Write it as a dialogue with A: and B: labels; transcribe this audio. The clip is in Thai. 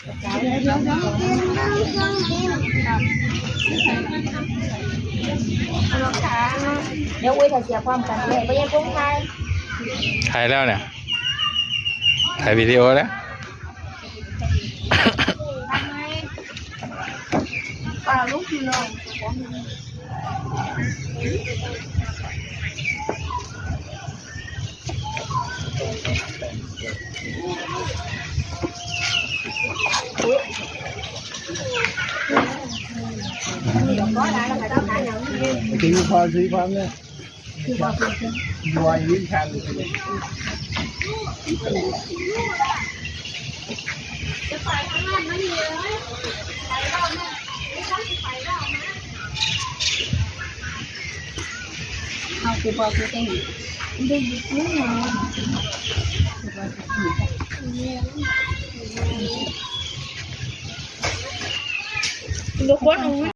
A: เดี๋ยวอุ้ยถ่ายเสียความกันเลยไม่ใช่กุ้งไทย
B: ถ่ายแล้วเนี่ยถ่ายวิดีโอแล้ว
A: ป่าลูกอยู่เลย
C: thì khoa gì khoan nữa ngoài những hàng
A: เอาคือพอคือเองได้ยินไหมลูกบอล